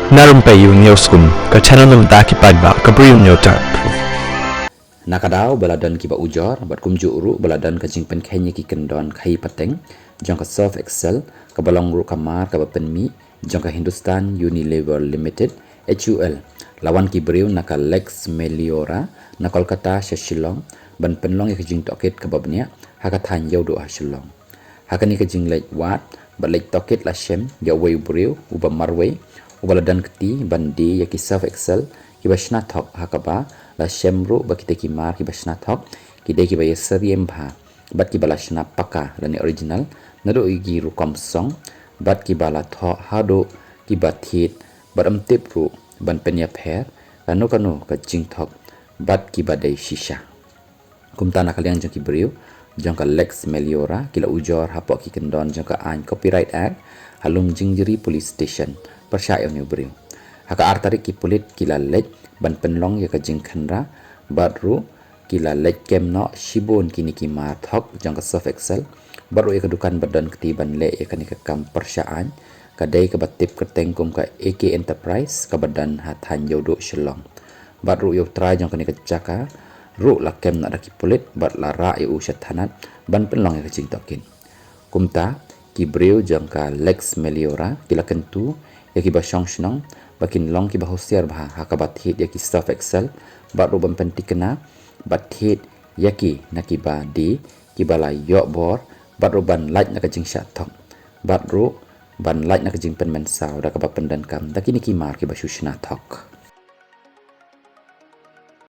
Na Rympei U ke channel nabynta ki paidbah ke Bri U Hynñiewtrep. Nakadaw baladan kiba ujor bat kumju uru baladan kajing penkenya ki kendon kai pateng jong ka Surf Excel ka balong ru kamar ka penmi jong ka Hindustan Unilever Limited HUL lawan ki Bri U naka Lex Meliora na Kolkata Shillong ban penlong ya kajing toket ka babnya hakathan Iewduh Shillong hakani kajing lek wat bat lek toket la shem ya way Bri U uba marway ubaladan keti bandi ya ki Surf Excel kiba shna thok hakaba la shemru bakite ki mar kiba shna thok kide kiba yesariem bha bat kiba la shna paka lani original nado igi ru komsong bat kiba la tho hado kiba thit bat amtip ru ban penya pher kanu ka jing thok bat kiba dai shisha kumtana kalian jong ki Bri U jong ka Lex Meliora kila ujor hapok ki kendon jong ka an copyright act halung jingjeri police station persyayo ni Bri U haka artarik ki pulit kila lek ban penlong ya ka jing khanra batru kila lek kemno shibun kini ki mar thok jong ka Surf Excel baru ya ka dukan badan keti ban le ya ka ni ka kam persyaan kadai ka batip kyrteng kum ka AK Enterprise ka badan hathan Iewduh Shillong batru yo try jong ka ni ka jaka ru la kem na ki pulit bat la ra yu shathanat ban penlong ya ka jing tokin kumta ki Bri U jong ka Lex Meliora kila kentu ya ki ba shong shnong bakin long ki ba hosiar bha hakabat hit ya ki Surf Excel bat ru ban pentikena bat hit ya ki nakiba di ki bala yo bor bat ru ban like na ka jing shat thok bat ru ban like na ka jing pen men saw da ka ba pendan kam da kini ki mar ki ba shushna thok